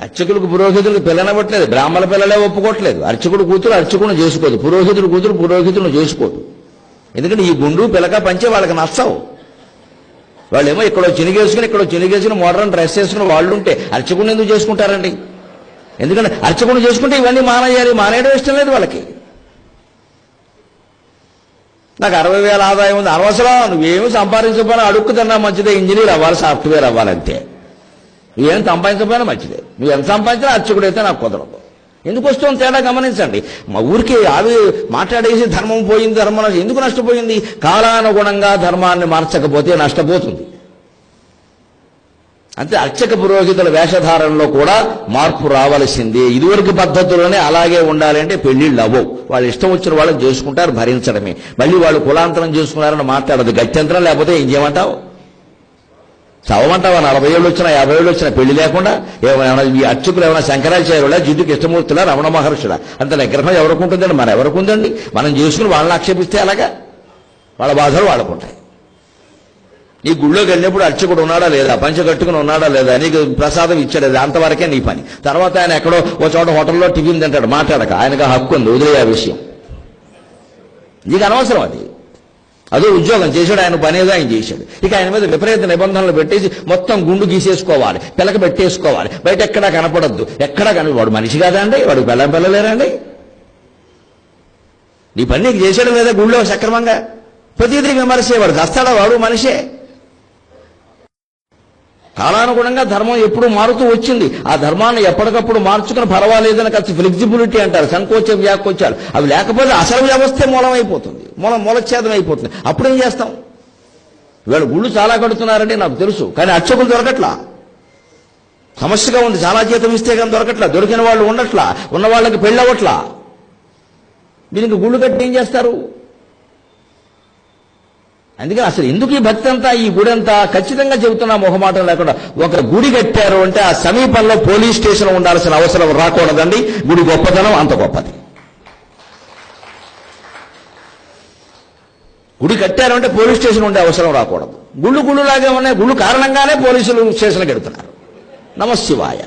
అర్చకులకు పురోహితులకు పిల్లనవ్వట్లేదు, బ్రాహ్మణ పిల్లలే ఒప్పుకోవట్లేదు. అర్చకుడు కూతురు అర్చకుడు చేసుకోదు, పురోహితుడు కూతురు పురోహితులను చేసుకోదు. ఎందుకంటే ఈ గుండు పిలక పంచే వాళ్ళకి నచ్చవు. వాళ్ళేమో ఇక్కడో చినిగేసుకుని మోడర్న్ డ్రెస్ వేసుకుని వాళ్ళు ఉంటే అర్చకుడిని ఎందుకు చేసుకుంటారండి? ఎందుకంటే అర్చకుడిని చేసుకుంటే ఇవన్నీ మానేయాలి, మానేయడం ఇష్టం లేదు వాళ్ళకి. నాకు 60,000 ఆదాయం ఉంది, అనవసరం, నువ్వేమి సంపాదించకపోయినా అడుక్కు తిన్నా మంచిదే, ఇంజనీర్ అవ్వాలి, సాఫ్ట్వేర్ అవ్వాలంతే. నువ్వేం సంపాదించకపోయినా మంచిదే, నువ్వు ఎంత సంపాదించినా అర్చకుడైతే నాకు కుదరదు. ఎందుకు వస్తుంది తేడా గమనించండి. మా ఊరికి అవి మాట్లాడేసి ధర్మం పోయింది, ధర్మం ఎందుకు నష్టపోయింది? కాలానుగుణంగా ధర్మాన్ని మార్చకపోతే నష్టపోతుంది. అంతే. అర్చక పురోహితుల వేషధారణలో కూడా మార్పు రావలసింది. ఇదివరకు పద్ధతుల్లోనే అలాగే ఉండాలి అంటే పెళ్లిళ్ళు అవ్వవు. వాళ్ళు ఇష్టం వచ్చిన వాళ్ళని చేసుకుంటారు, భరించడమే. మళ్ళీ వాళ్ళు కులాంతరం చేసుకున్నారని మాట్లాడదు. గత్యంతరం లేకపోతే ఏం చేయమంటావు? చదవమంటావా? 40 ఏళ్ళు వచ్చినా 50 ఏళ్ళు వచ్చినా పెళ్లి లేకుండా? ఏమైనా ఈ అర్చకులు ఏమైనా శంకరాచార్యులా, జిడ్డు కృష్ణమూర్తులా, రమణ మహర్షులా? అంత నిగ్రహం ఎవరికి ఉంటుందండి? మన ఎవరికి ఉందండి? మనం చేసుకుని వాళ్ళని ఆక్షేపిస్తే అలాగా వాళ్ళ బాధలు వాళ్ళకుంటాయి. నీ గుళ్ళోకి వెళ్ళినప్పుడు అర్చకుడు ఉన్నాడా లేదా, పంచ కట్టుకుని ఉన్నాడా లేదా, నీకు ప్రసాదం ఇచ్చాడు, అంతవరకే నీ పని. తర్వాత ఆయన ఎక్కడో ఓ చోట హోటల్లో టిఫిన్ తింటాడు, మాట్లాడక, ఆయనకు హక్కు ఉంది, వదిలే ఆ విషయం. నీకు అనవసరం అది. అదో ఉద్యోగం చేశాడు, ఆయన పనేదో ఆయన చేశాడు. ఇక ఆయన మీద విపరీత నిబంధనలు పెట్టేసి మొత్తం గుండు గీసేసుకోవాలి, పిలక పెట్టేసుకోవాలి, బయట ఎక్కడా కనపడద్దు, ఎక్కడా వాడు మనిషి కాదా అండి? వాడు పిల్లలేరండి? నీ పని నీకు చేశాడు లేదా గుళ్ళో సక్రమంగా? ప్రతిదీ విమర్శేవాడు చస్తాడా? వాడు మనిషే. కాలానుగుణంగా ధర్మం ఎప్పుడు మారుతూ వచ్చింది. ఆ ధర్మాన్ని ఎప్పటికప్పుడు మార్చుకుని పర్వాలేదని కాస్త ఫ్లెక్సిబిలిటీ అంటారు, సంకోచ వ్యాకోచాలు, అవి లేకపోతే అసలు వ్యవస్థే మూలమైపోతుంది, మూలఛేదం అయిపోతుంది. అప్పుడేం చేస్తాం? వీళ్ళు గుళ్ళు చాలా కడుతున్నారండి నాకు తెలుసు, కానీ అర్చకులు దొరకట్లా. సమస్యగా ఉంది. చాలా జీతం ఇస్తే కానీ దొరకట్లా, దొరికిన వాళ్ళు ఉండట్లా, ఉన్న వాళ్ళకి పెళ్ళవట్లా. దీనికి గుళ్ళు కట్టి ఏం చేస్తారు? అందుకని అసలు ఎందుకు ఈ భక్తి అంతా, ఈ గుడి అంతా? ఖచ్చితంగా చెబుతున్నా మొహమాటం లేకుండా, ఒక గుడి కట్టారు అంటే ఆ సమీపంలో పోలీస్ స్టేషన్ ఉండాల్సిన అవసరం రాకూడదండి. గుడి గొప్పతనం అంత గొప్పది. గుడి కట్టారు అంటే పోలీస్ స్టేషన్ ఉండే అవసరం రాకూడదు. గుళ్ళు గుళ్ళులాగే ఉన్నాయి, గుళ్ళు కారణంగానే పోలీసులు స్టేషన్కి వెళ్తున్నారు. నమఃశివాయ.